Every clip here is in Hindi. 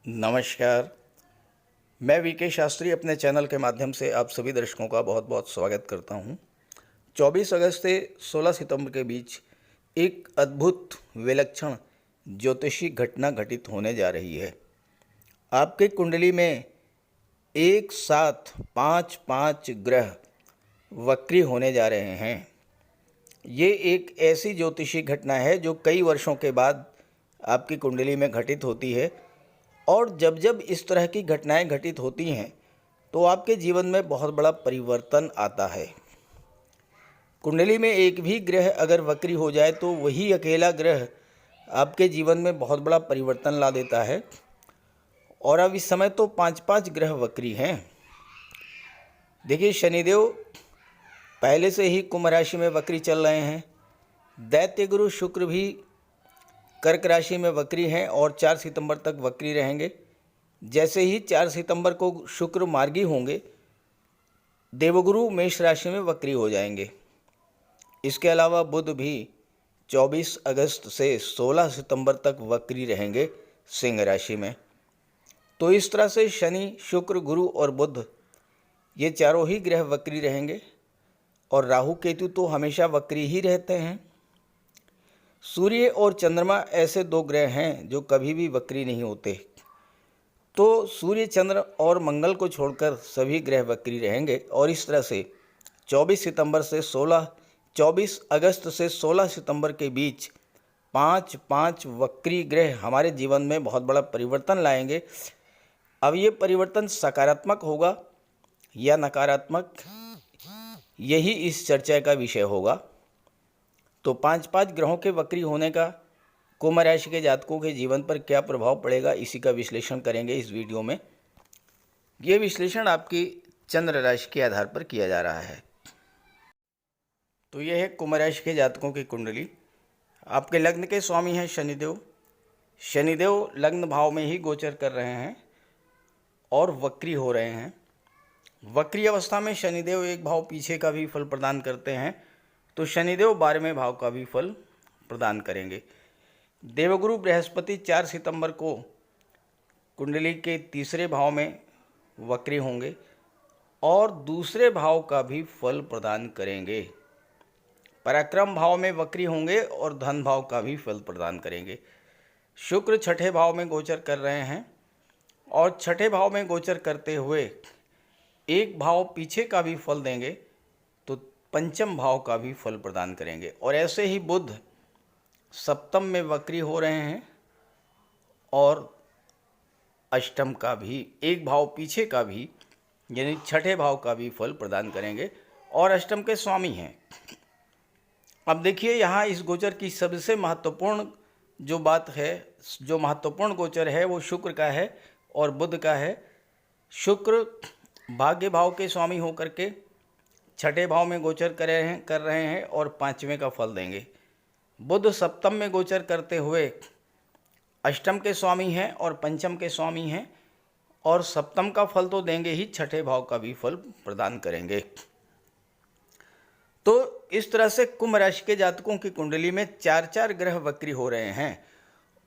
नमस्कार। मैं वीके शास्त्री अपने चैनल के माध्यम से आप सभी दर्शकों का बहुत बहुत स्वागत करता हूं। 24 अगस्त से 16 सितंबर के बीच एक अद्भुत विलक्षण ज्योतिषी घटना घटित होने जा रही है। आपके कुंडली में एक साथ पांच पांच ग्रह वक्री होने जा रहे हैं। ये एक ऐसी ज्योतिषी घटना है जो कई वर्षों के बाद आपकी कुंडली में घटित होती है, और जब जब इस तरह की घटनाएं घटित होती हैं तो आपके जीवन में बहुत बड़ा परिवर्तन आता है। कुंडली में एक भी ग्रह अगर वक्री हो जाए तो वही अकेला ग्रह आपके जीवन में बहुत बड़ा परिवर्तन ला देता है। और अब इस समय तो पांच पांच ग्रह वक्री हैं। देखिए, शनिदेव पहले से ही कुंभ राशि में वक्री चल रहे हैं। दैत्य गुरु शुक्र भी कर्क राशि में वक्री हैं और 4 सितंबर तक वक्री रहेंगे। जैसे ही 4 सितंबर को शुक्र मार्गी होंगे, देवगुरु मेष राशि में वक्री हो जाएंगे। इसके अलावा बुध भी 24 अगस्त से 16 सितंबर तक वक्री रहेंगे सिंह राशि में। तो इस तरह से शनि, शुक्र, गुरु और बुध ये चारों ही ग्रह वक्री रहेंगे। और राहु केतु तो हमेशा वक्री ही रहते हैं। सूर्य और चंद्रमा ऐसे दो ग्रह हैं जो कभी भी वक्री नहीं होते। तो सूर्य, चंद्र और मंगल को छोड़कर सभी ग्रह वक्री रहेंगे। और इस तरह से 24 अगस्त से 16 सितंबर के बीच पांच पांच वक्री ग्रह हमारे जीवन में बहुत बड़ा परिवर्तन लाएंगे। अब ये परिवर्तन सकारात्मक होगा या नकारात्मक, यही इस चर्चा का विषय होगा। तो पांच पांच ग्रहों के वक्री होने का कुंभ राशि के जातकों के जीवन पर क्या प्रभाव पड़ेगा, इसी का विश्लेषण करेंगे इस वीडियो में। ये विश्लेषण आपकी चंद्र राशि के आधार पर किया जा रहा है। तो यह है कुंभ राशि के जातकों की कुंडली। आपके लग्न के स्वामी हैं शनिदेव। शनिदेव लग्न भाव में ही गोचर कर रहे हैं और वक्री हो रहे हैं। वक्री अवस्था में शनिदेव एक भाव पीछे का भी फल प्रदान करते हैं, तो शनिदेव 12वें भाव का भी फल प्रदान करेंगे। देवगुरु बृहस्पति 4 सितंबर को कुंडली के तीसरे भाव में वक्री होंगे और दूसरे भाव का भी फल प्रदान करेंगे। पराक्रम भाव में वक्री होंगे और धन भाव का भी फल प्रदान करेंगे। शुक्र छठे भाव में गोचर कर रहे हैं और छठे भाव में गोचर करते हुए एक भाव पीछे का भी फल देंगे, तो पंचम भाव का भी फल प्रदान करेंगे। और ऐसे ही बुध सप्तम में वक्री हो रहे हैं और अष्टम का भी, एक भाव पीछे का भी, यानी छठे भाव का भी फल प्रदान करेंगे और अष्टम के स्वामी हैं। अब देखिए, यहाँ इस गोचर की सबसे महत्वपूर्ण जो बात है, जो महत्वपूर्ण गोचर है वो शुक्र का है और बुध का है। शुक्र भाग्य भाव के स्वामी होकर के छठे भाव में गोचर कर रहे हैं और पांचवें का फल देंगे। बुध सप्तम में गोचर करते हुए अष्टम के स्वामी हैं और पंचम के स्वामी हैं, और सप्तम का फल तो देंगे ही, छठे भाव का भी फल प्रदान करेंगे। तो इस तरह से कुंभ राशि के जातकों की कुंडली में चार चार ग्रह वक्री हो रहे हैं।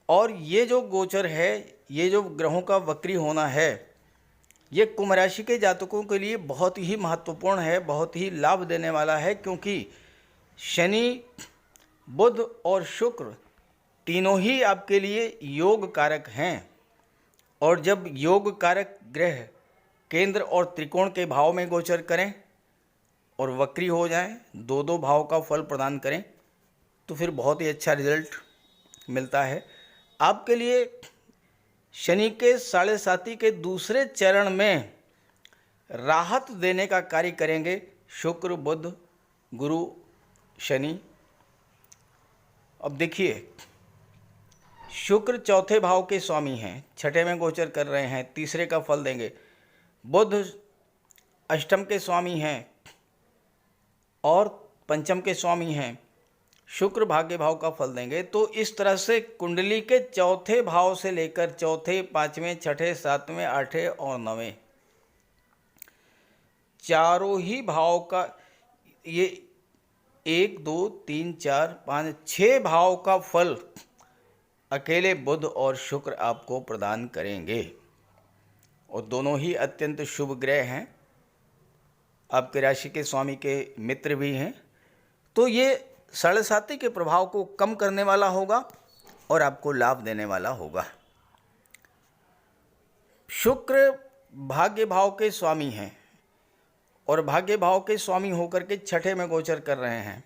और ये जो गोचर है, ये जो ग्रहों का वक्री होना है, ये कुंभ राशि के जातकों के लिए बहुत ही महत्वपूर्ण है, बहुत ही लाभ देने वाला है। क्योंकि शनि, बुध और शुक्र तीनों ही आपके लिए योग कारक हैं। और जब योग कारक ग्रह केंद्र और त्रिकोण के भाव में गोचर करें और वक्री हो जाएं, दो दो भाव का फल प्रदान करें, तो फिर बहुत ही अच्छा रिजल्ट मिलता है आपके लिए। शनि के 7.5 के दूसरे चरण में राहत देने का कार्य करेंगे शुक्र, बुध, गुरु, शनि। अब देखिए, शुक्र चौथे भाव के स्वामी हैं, छठे में गोचर कर रहे हैं, तीसरे का फल देंगे। बुध अष्टम के स्वामी हैं और पंचम के स्वामी हैं। शुक्र भाग्य भाव का फल देंगे। तो इस तरह से कुंडली के चौथे भाव से लेकर चौथे, पांचवें, छठे, सातवें, आठवें और नवें, चारों ही भाव का, ये 1 2 3 4 5 6 भाव का फल अकेले बुध और शुक्र आपको प्रदान करेंगे, और दोनों ही अत्यंत शुभ ग्रह हैं, आपके राशि के स्वामी के मित्र भी हैं। तो ये साढ़े के प्रभाव को कम करने वाला होगा और आपको लाभ देने वाला होगा। शुक्र भाग्य भाव के स्वामी हैं और भाग्य भाव के स्वामी होकर के छठे में गोचर कर रहे हैं,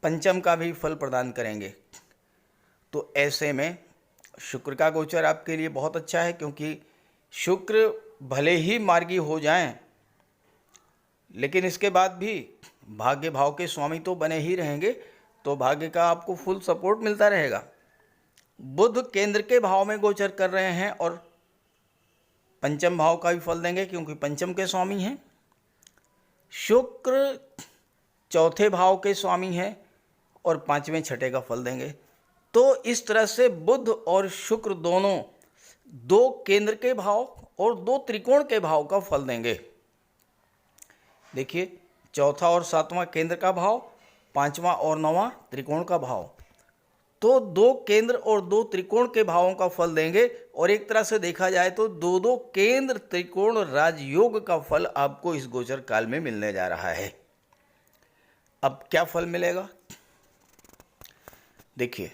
पंचम का भी फल प्रदान करेंगे। तो ऐसे में शुक्र का गोचर आपके लिए बहुत अच्छा है, क्योंकि शुक्र भले ही मार्गी हो जाएं, लेकिन इसके बाद भी भाग्य भाव के स्वामी तो बने ही रहेंगे, तो भाग्य का आपको फुल सपोर्ट मिलता रहेगा। बुध केंद्र के भाव में गोचर कर रहे हैं और पंचम भाव का भी फल देंगे, क्योंकि पंचम के स्वामी हैं। शुक्र चौथे भाव के स्वामी हैं और पांचवें छठे का फल देंगे। तो इस तरह से बुध और शुक्र दोनों दो केंद्र के भाव और दो त्रिकोण के भाव का फल देंगे। देखिए, चौथा और सातवां केंद्र का भाव, पांचवा और नौवां त्रिकोण का भाव, तो दो केंद्र और दो त्रिकोण के भावों का फल देंगे। और एक तरह से देखा जाए तो दो दो केंद्र त्रिकोण राजयोग का फल आपको इस गोचर काल में मिलने जा रहा है। अब क्या फल मिलेगा? देखिए,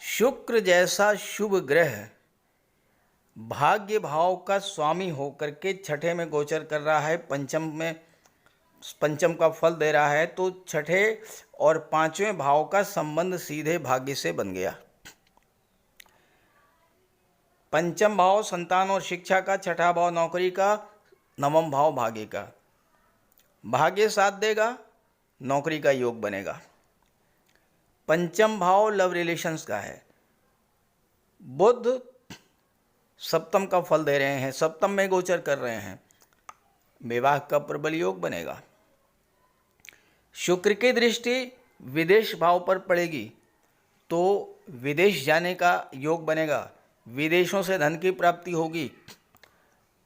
शुक्र जैसा शुभ ग्रह भाग्य भाव का स्वामी होकर के छठे में गोचर कर रहा है, पंचम का फल दे रहा है, तो छठे और पांचवें भाव का संबंध सीधे भाग्य से बन गया। पंचम भाव संतान और शिक्षा का, छठा भाव नौकरी का, नवम भाव भाग्य का। भाग्य साथ देगा, नौकरी का योग बनेगा। पंचम भाव लव रिलेशंस का है। बुध सप्तम का फल दे रहे हैं, सप्तम में गोचर कर रहे हैं, विवाह का प्रबल योग बनेगा। शुक्र की दृष्टि विदेश भाव पर पड़ेगी, तो विदेश जाने का योग बनेगा, विदेशों से धन की प्राप्ति होगी।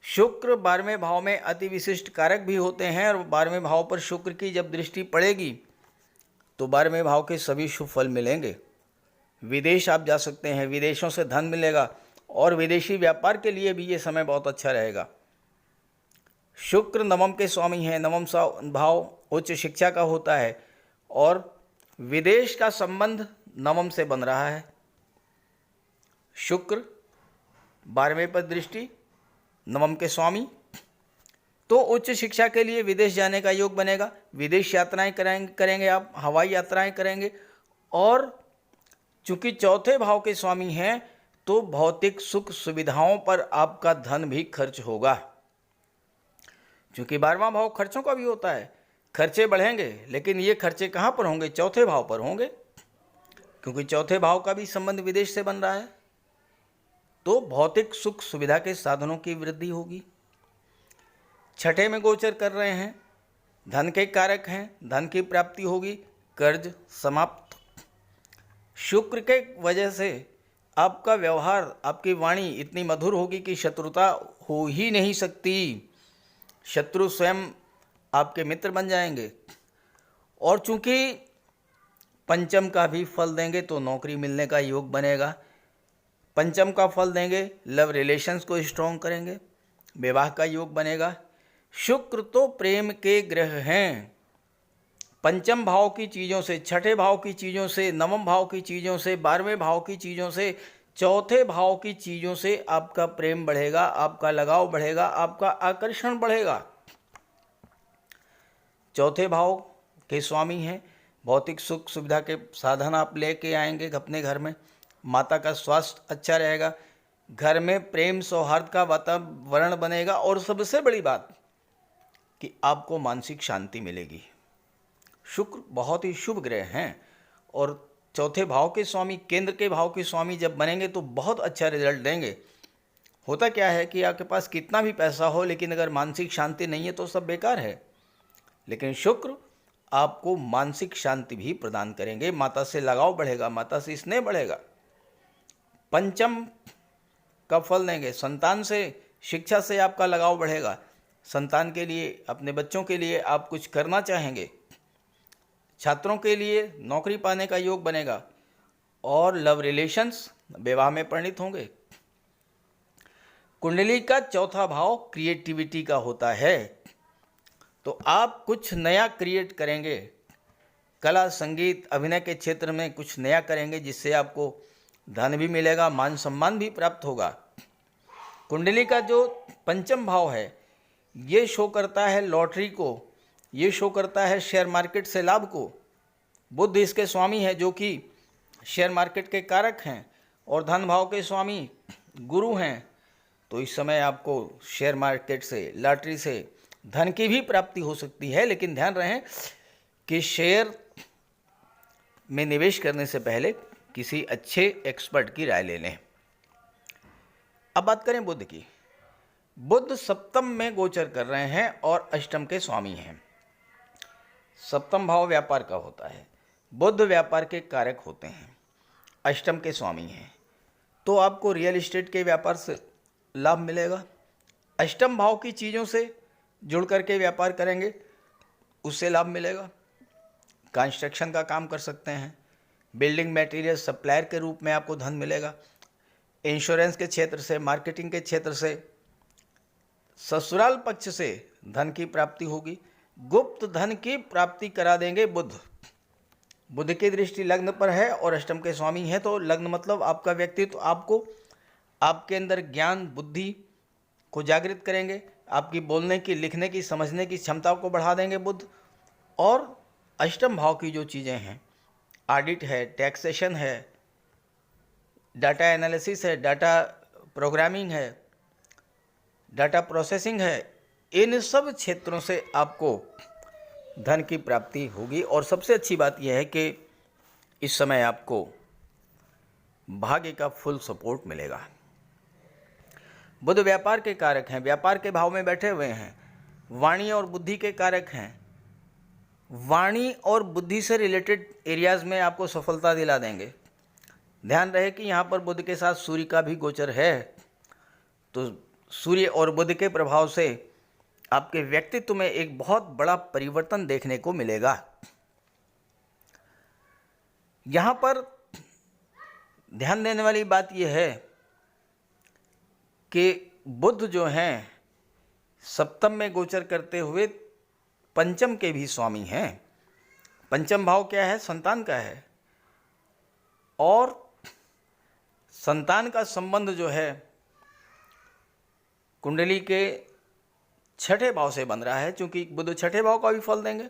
शुक्र 12वें भाव में अति विशिष्ट कारक भी होते हैं, और 12वें भाव पर शुक्र की जब दृष्टि पड़ेगी तो 12वें भाव के सभी शुभ फल मिलेंगे। विदेश आप जा सकते हैं, विदेशों से धन मिलेगा, और विदेशी व्यापार के लिए भी ये समय बहुत अच्छा रहेगा। शुक्र नवम के स्वामी हैं, नवम भाव उच्च शिक्षा का होता है, और विदेश का संबंध नवम से बन रहा है। शुक्र 12वें पर दृष्टि, नवम के स्वामी, तो उच्च शिक्षा के लिए विदेश जाने का योग बनेगा। विदेश यात्राएं करेंगे आप, हवाई यात्राएं करेंगे। और चूंकि चौथे भाव के स्वामी हैं, तो भौतिक सुख सुविधाओं पर आपका धन भी खर्च होगा। चूंकि 12वां भाव खर्चों का भी होता है, खर्चे बढ़ेंगे, लेकिन ये खर्चे कहाँ पर होंगे? चौथे भाव पर होंगे, क्योंकि चौथे भाव का भी संबंध विदेश से बन रहा है। तो भौतिक सुख सुविधा के साधनों की वृद्धि होगी। छठे में गोचर कर रहे हैं, धन के कारक हैं, धन की प्राप्ति होगी, कर्ज समाप्त। शुक्र के वजह से आपका व्यवहार, आपकी वाणी इतनी मधुर होगी कि शत्रुता हो ही नहीं सकती। शत्रु स्वयं आपके मित्र बन जाएंगे। और चूंकि पंचम का भी फल देंगे, तो नौकरी मिलने का योग बनेगा। पंचम का फल देंगे, लव रिलेशंस को स्ट्रॉन्ग करेंगे, विवाह का योग बनेगा। शुक्र तो प्रेम के ग्रह हैं। पंचम भाव की चीज़ों से, छठे भाव की चीज़ों से, नवम भाव की चीज़ों से, 12वें भाव की चीज़ों से, चौथे भाव की चीज़ों से आपका प्रेम बढ़ेगा, आपका लगाव बढ़ेगा, आपका आकर्षण बढ़ेगा। चौथे भाव के स्वामी हैं, भौतिक सुख सुविधा के साधन आप लेके आएंगे अपने घर में। माता का स्वास्थ्य अच्छा रहेगा, घर में प्रेम सौहार्द का वातावरण बनेगा, और सबसे बड़ी बात कि आपको मानसिक शांति मिलेगी। शुक्र बहुत ही शुभ ग्रह हैं, और चौथे भाव के स्वामी, केंद्र के भाव के स्वामी जब बनेंगे तो बहुत अच्छा रिजल्ट देंगे। होता क्या है कि आपके पास कितना भी पैसा हो, लेकिन अगर मानसिक शांति नहीं है तो सब बेकार है। लेकिन शुक्र आपको मानसिक शांति भी प्रदान करेंगे, माता से लगाव बढ़ेगा, माता से स्नेह बढ़ेगा। पंचम का फल देंगे, संतान से, शिक्षा से आपका लगाव बढ़ेगा। संतान के लिए, अपने बच्चों के लिए आप कुछ करना चाहेंगे। छात्रों के लिए नौकरी पाने का योग बनेगा। और लव रिलेशंस, विवाह में परिणित होंगे। कुंडली का चौथा भाव क्रिएटिविटी का होता है, तो आप कुछ नया क्रिएट करेंगे, कला संगीत अभिनय के क्षेत्र में कुछ नया करेंगे, जिससे आपको धन भी मिलेगा, मान सम्मान भी प्राप्त होगा। कुंडली का जो पंचम भाव है ये शो करता है लॉटरी को, ये शो करता है शेयर मार्केट से लाभ को। बुध इसके स्वामी है जो कि शेयर मार्केट के कारक हैं, और धन भाव के स्वामी गुरु हैं। तो इस समय आपको शेयर मार्केट से, लॉटरी से धन की भी प्राप्ति हो सकती है, लेकिन ध्यान रहे कि शेयर में निवेश करने से पहले किसी अच्छे एक्सपर्ट की राय ले लें। अब बात करें बुध की। बुध सप्तम में गोचर कर रहे हैं और अष्टम के स्वामी हैं। सप्तम भाव व्यापार का होता है, बुध व्यापार के कारक होते हैं, अष्टम के स्वामी हैं, तो आपको रियल एस्टेट के व्यापार से लाभ मिलेगा। अष्टम भाव की चीज़ों से जुड़ करके व्यापार करेंगे, उससे लाभ मिलेगा। कंस्ट्रक्शन का काम कर सकते हैं, बिल्डिंग मटेरियल सप्लायर के रूप में आपको धन मिलेगा। इंश्योरेंस के क्षेत्र से, मार्केटिंग के क्षेत्र से, ससुराल पक्ष से धन की प्राप्ति होगी। गुप्त धन की प्राप्ति करा देंगे बुध। बुध की दृष्टि लग्न पर है और अष्टम के स्वामी है, तो लग्न मतलब आपका व्यक्तित्व, आपको आपके अंदर ज्ञान बुद्धि को जागृत करेंगे, आपकी बोलने की, लिखने की, समझने की क्षमता को बढ़ा देंगे बुध। और अष्टम भाव की जो चीज़ें हैं, ऑडिट है, टैक्सेशन है, डाटा एनालिसिस है, डाटा प्रोग्रामिंग है, डाटा प्रोसेसिंग है, इन सब क्षेत्रों से आपको धन की प्राप्ति होगी। और सबसे अच्छी बात यह है कि इस समय आपको भाग्य का फुल सपोर्ट मिलेगा। बुध व्यापार के कारक हैं, व्यापार के भाव में बैठे हुए हैं, वाणी और बुद्धि के कारक हैं। वाणी और बुद्धि से रिलेटेड एरियाज में आपको सफलता दिला देंगे। ध्यान रहे कि यहाँ पर बुध के साथ सूर्य का भी गोचर है, तो सूर्य और बुध के प्रभाव से आपके व्यक्तित्व में एक बहुत बड़ा परिवर्तन देखने को मिलेगा। यहाँ पर ध्यान देने वाली बात यह है कि बुध जो हैं सप्तम में गोचर करते हुए पंचम के भी स्वामी हैं। पंचम भाव क्या है? संतान का है, और संतान का संबंध जो है कुंडली के छठे भाव से बन रहा है, क्योंकि बुध छठे भाव का भी फल देंगे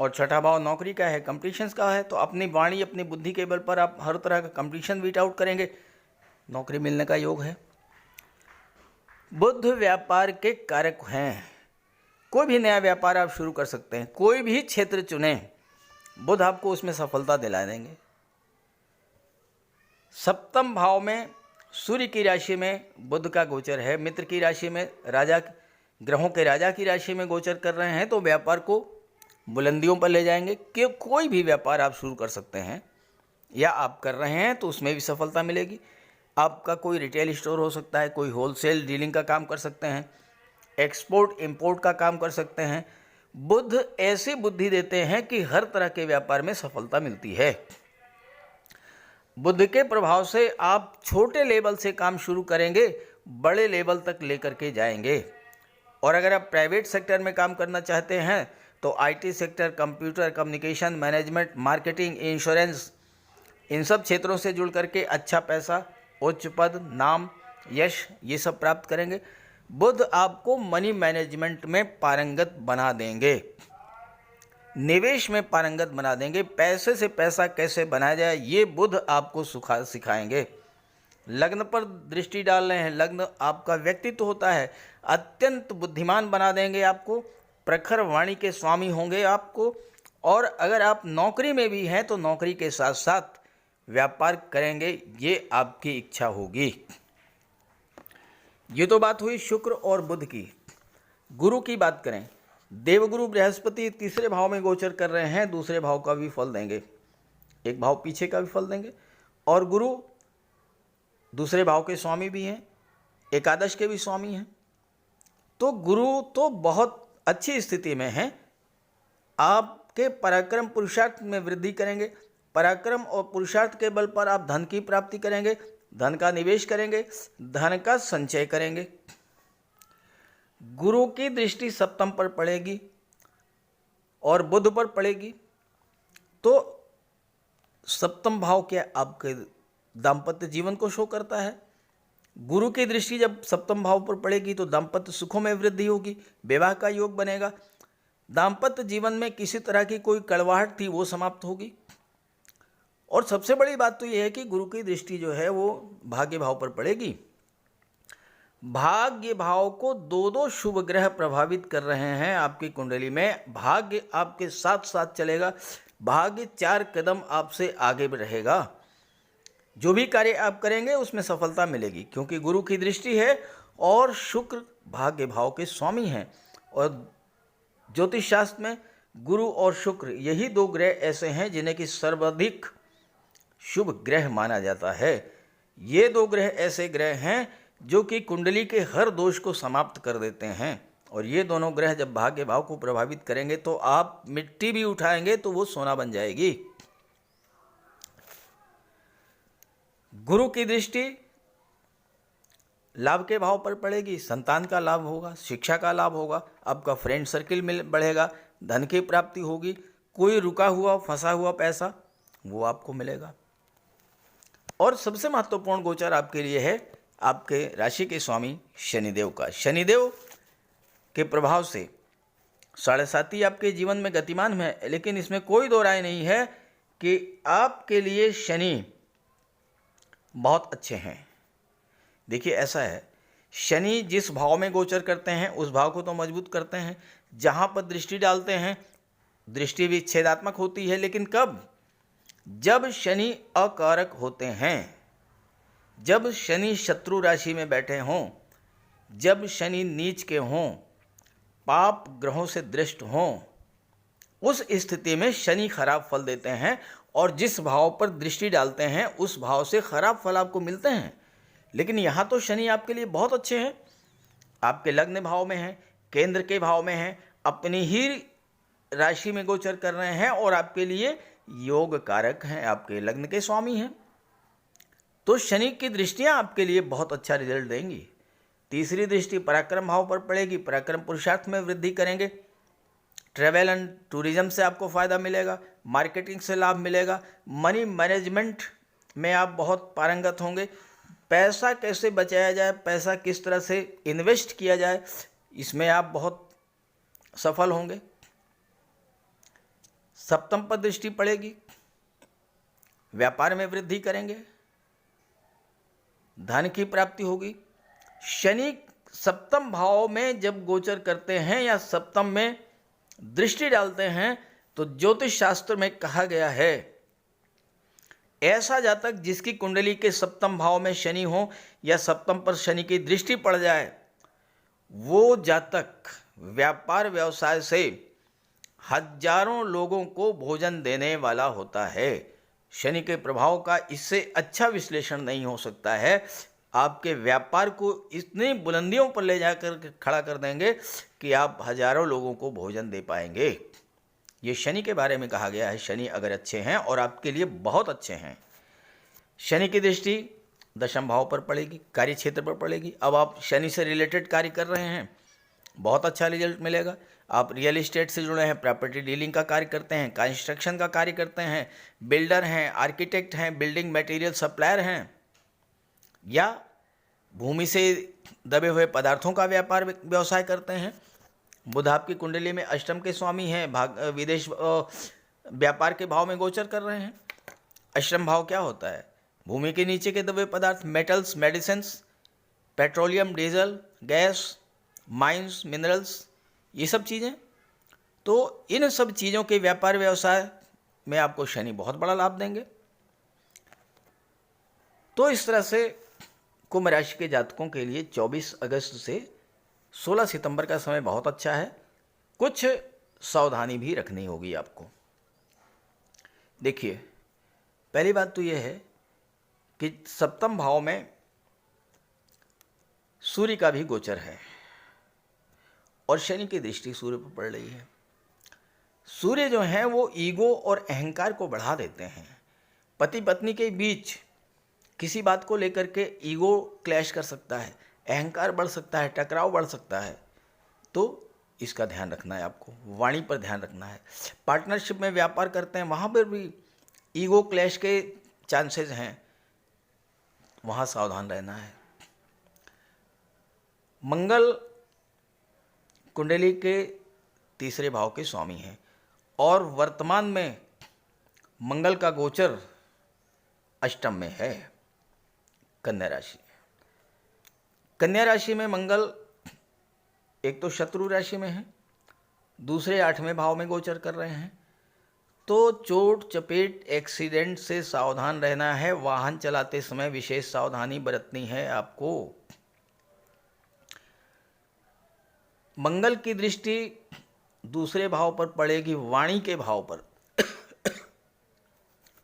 और छठा भाव नौकरी का है, कंपटीशंस का है। तो अपनी वाणी, अपनी बुद्धि के बल पर आप हर तरह का कंपटीशन बीट आउट करेंगे, नौकरी मिलने का योग है। बुध व्यापार के कारक हैं, कोई भी नया व्यापार आप शुरू कर सकते हैं, कोई भी क्षेत्र चुने, बुध आपको उसमें सफलता दिला देंगे। सप्तम भाव में सूर्य की राशि में बुध का गोचर है, मित्र की राशि में, राजा, ग्रहों के राजा की राशि में गोचर कर रहे हैं, तो व्यापार को बुलंदियों पर ले जाएंगे। कि कोई भी व्यापार आप शुरू कर सकते हैं या आप कर रहे हैं तो उसमें भी सफलता मिलेगी। आपका कोई रिटेल स्टोर हो सकता है, कोई होलसेल डीलिंग का काम कर सकते हैं, एक्सपोर्ट इंपोर्ट का काम कर सकते हैं। बुध ऐसी बुद्धि देते हैं कि हर तरह के व्यापार में सफलता मिलती है। बुध के प्रभाव से आप छोटे लेवल से काम शुरू करेंगे, बड़े लेवल तक लेकर के जाएंगे। और अगर आप प्राइवेट सेक्टर में काम करना चाहते हैं तो IT sector, computer, communication, management, marketing, insurance, इन सब क्षेत्रों से जुड़ करके अच्छा पैसा, उच्च पद, नाम, यश, ये सब प्राप्त करेंगे। बुध आपको मनी मैनेजमेंट में पारंगत बना देंगे, निवेश में पारंगत बना देंगे। पैसे से पैसा कैसे बनाया जाए ये बुध आपको सिखाएंगे। लग्न पर दृष्टि डाल रहे हैं, लग्न आपका व्यक्तित्व होता है, अत्यंत बुद्धिमान बना देंगे आपको, प्रखर वाणी के स्वामी होंगे आपको। और अगर आप नौकरी में भी हैं तो नौकरी के साथ साथ व्यापार करेंगे, ये आपकी इच्छा होगी। ये तो बात हुई शुक्र और बुध की। गुरु की बात करें, देवगुरु बृहस्पति तीसरे भाव में गोचर कर रहे हैं, दूसरे भाव का भी फल देंगे, एक भाव पीछे का भी फल देंगे। और गुरु दूसरे भाव के स्वामी भी हैं, एकादश के भी स्वामी हैं। तो गुरु तो बहुत अच्छी स्थिति में हैं, आपके पराक्रम पुरुषार्थ में वृद्धि करेंगे, पराक्रम और पुरुषार्थ के बल पर आप धन की प्राप्ति करेंगे, धन का निवेश करेंगे, धन का संचय करेंगे। गुरु की दृष्टि सप्तम पर पड़ेगी और बुध पर पड़ेगी, तो सप्तम भाव क्या आपके दाम्पत्य जीवन को शो करता है। गुरु की दृष्टि जब सप्तम भाव पर पड़ेगी तो दाम्पत्य सुखों में वृद्धि होगी, विवाह का योग बनेगा, दाम्पत्य जीवन में किसी तरह की कोई कड़वाहट थी वो समाप्त होगी। और सबसे बड़ी बात तो यह है कि गुरु की दृष्टि जो है वो भाग्य भाव पर पड़ेगी। भाग्य भाव को दो दो शुभ ग्रह प्रभावित कर रहे हैं आपकी कुंडली में। भाग्य आपके साथ साथ चलेगा, भाग्य 4 कदम आपसे आगे रहेगा। जो भी कार्य आप करेंगे उसमें सफलता मिलेगी, क्योंकि गुरु की दृष्टि है और शुक्र भाग्य भाव के स्वामी हैं। और ज्योतिष शास्त्र में गुरु और शुक्र यही 2 ग्रह ऐसे हैं जिन्हें कि सर्वाधिक शुभ ग्रह माना जाता है। ये 2 ग्रह ऐसे ग्रह हैं जो कि कुंडली के हर दोष को समाप्त कर देते हैं। और ये दोनों ग्रह जब भाग्य भाव को प्रभावित करेंगे तो आप मिट्टी भी उठाएंगे तो वो सोना बन जाएगी। गुरु की दृष्टि लाभ के भाव पर पड़ेगी, संतान का लाभ होगा, शिक्षा का लाभ होगा, आपका फ्रेंड सर्किल बढ़ेगा, धन की प्राप्ति होगी, कोई रुका हुआ फंसा हुआ पैसा वो आपको मिलेगा। और सबसे महत्वपूर्ण गोचर आपके लिए है आपके राशि के स्वामी शनिदेव का। शनिदेव के प्रभाव से 7.5 आपके जीवन में गतिमान है, लेकिन इसमें कोई दो राय नहीं है कि आपके लिए शनि बहुत अच्छे हैं। देखिए ऐसा है, शनि जिस भाव में गोचर करते हैं उस भाव को तो मजबूत करते हैं, जहाँ पर दृष्टि डालते हैं दृष्टि भी छेदात्मक होती है। लेकिन कब? जब शनि अकारक होते हैं, जब शनि शत्रु राशि में बैठे हों, जब शनि नीच के हों, पाप ग्रहों से दृष्ट हों, उस स्थिति में शनि खराब फल देते हैं। और जिस भाव पर दृष्टि डालते हैं उस भाव से खराब फल आपको मिलते हैं। लेकिन यहाँ तो शनि आपके लिए बहुत अच्छे हैं, आपके लग्न भाव में हैं, केंद्र के भाव में हैं, अपनी ही राशि में गोचर कर रहे हैं और आपके लिए योग कारक हैं, आपके लग्न के स्वामी हैं। तो शनि की दृष्टियाँ आपके लिए बहुत अच्छा रिजल्ट देंगी। तीसरी दृष्टि पराक्रम भाव पर पड़ेगी, पराक्रम पुरुषार्थ में वृद्धि करेंगे, ट्रैवल एंड टूरिज्म से आपको फ़ायदा मिलेगा, मार्केटिंग से लाभ मिलेगा, मनी मैनेजमेंट में आप बहुत पारंगत होंगे, पैसा कैसे बचाया जाए, पैसा किस तरह से इन्वेस्ट किया जाए, इसमें आप बहुत सफल होंगे। सप्तम पर दृष्टि पड़ेगी, व्यापार में वृद्धि करेंगे, धन की प्राप्ति होगी। शनि सप्तम भाव में जब गोचर करते हैं या सप्तम में दृष्टि डालते हैं तो ज्योतिष शास्त्र में कहा गया है, ऐसा जातक जिसकी कुंडली के सप्तम भाव में शनि हो या सप्तम पर शनि की दृष्टि पड़ जाए, वो जातक व्यापार व्यवसाय से हजारों लोगों को भोजन देने वाला होता है। शनि के प्रभाव का इससे अच्छा विश्लेषण नहीं हो सकता है। आपके व्यापार को इतनी बुलंदियों पर ले जाकर खड़ा कर देंगे कि आप हजारों लोगों को भोजन दे पाएंगे। ये शनि के बारे में कहा गया है। शनि अगर अच्छे हैं और आपके लिए बहुत अच्छे हैं, शनि की दृष्टि दशम भाव पर पड़ेगी, कार्य क्षेत्र पर पड़ेगी। अब आप शनि से रिलेटेड कार्य कर रहे हैं, बहुत अच्छा रिजल्ट मिलेगा। आप रियल इस्टेट से जुड़े हैं, प्रॉपर्टी डीलिंग का कार्य करते हैं, कंस्ट्रक्शन का कार्य करते हैं, बिल्डर हैं, आर्किटेक्ट हैं, बिल्डिंग मटेरियल सप्लायर हैं, या भूमि से दबे हुए पदार्थों का व्यापार व्यवसाय करते हैं। बुध आपकी कुंडली में अष्टम के स्वामी हैं, विदेश व्यापार के भाव में गोचर कर रहे हैं। अष्टम भाव क्या होता है? भूमि के नीचे के दबे पदार्थ, metals, medicines, petroleum, diesel, gas, mines, minerals, ये सब चीज़ें। तो इन सब चीज़ों के व्यापार व्यवसाय में आपको शनि बहुत बड़ा लाभ देंगे। तो इस तरह से कुंभ राशि के जातकों के लिए 24 अगस्त से 16 सितंबर का समय बहुत अच्छा है। कुछ सावधानी भी रखनी होगी आपको। देखिए, पहली बात तो यह है कि सप्तम भाव में सूर्य का भी गोचर है और शनि की दृष्टि सूर्य पर पड़ रही है। सूर्य जो है वो ईगो और अहंकार को बढ़ा देते हैं। पति पत्नी के बीच किसी बात को लेकर के ईगो क्लैश कर सकता है, अहंकार बढ़ सकता है, टकराव बढ़ सकता है। तो इसका ध्यान रखना है, आपको वाणी पर ध्यान रखना है। पार्टनरशिप में व्यापार करते हैं, वहाँ पर भी ईगो क्लैश के चांसेस हैं, वहाँ सावधान रहना है। मंगल कुंडली के तीसरे भाव के स्वामी हैं और वर्तमान में मंगल का गोचर अष्टम में है, कन्या राशि। कन्या राशि में मंगल एक तो शत्रु राशि में है, दूसरे 8वें भाव में गोचर कर रहे हैं। तो चोट चपेट एक्सीडेंट से सावधान रहना है। वाहन चलाते समय विशेष सावधानी बरतनी है आपको। मंगल की दृष्टि दूसरे भाव पर पड़ेगी, वाणी के भाव पर।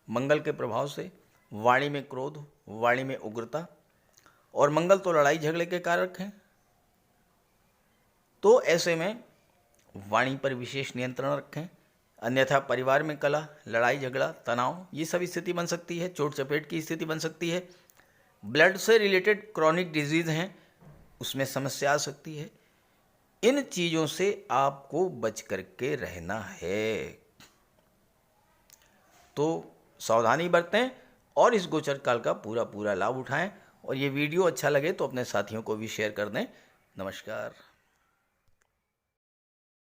मंगल के प्रभाव से वाणी में क्रोध, वाणी में उग्रता, और मंगल तो लड़ाई झगड़े के कारक हैं। तो ऐसे में वाणी पर विशेष नियंत्रण रखें, अन्यथा परिवार में कलह, लड़ाई झगड़ा, तनाव, ये सब स्थिति बन सकती है। चोट चपेट की स्थिति बन सकती है। ब्लड से रिलेटेड क्रॉनिक डिजीज़ हैं, उसमें समस्या आ सकती है। इन चीज़ों से आपको बच करके रहना है। तो सावधानी बरतें और इस गोचर काल का पूरा लाभ उठाएं। और ये वीडियो अच्छा लगे तो अपने साथियों को भी शेयर कर दें। नमस्कार।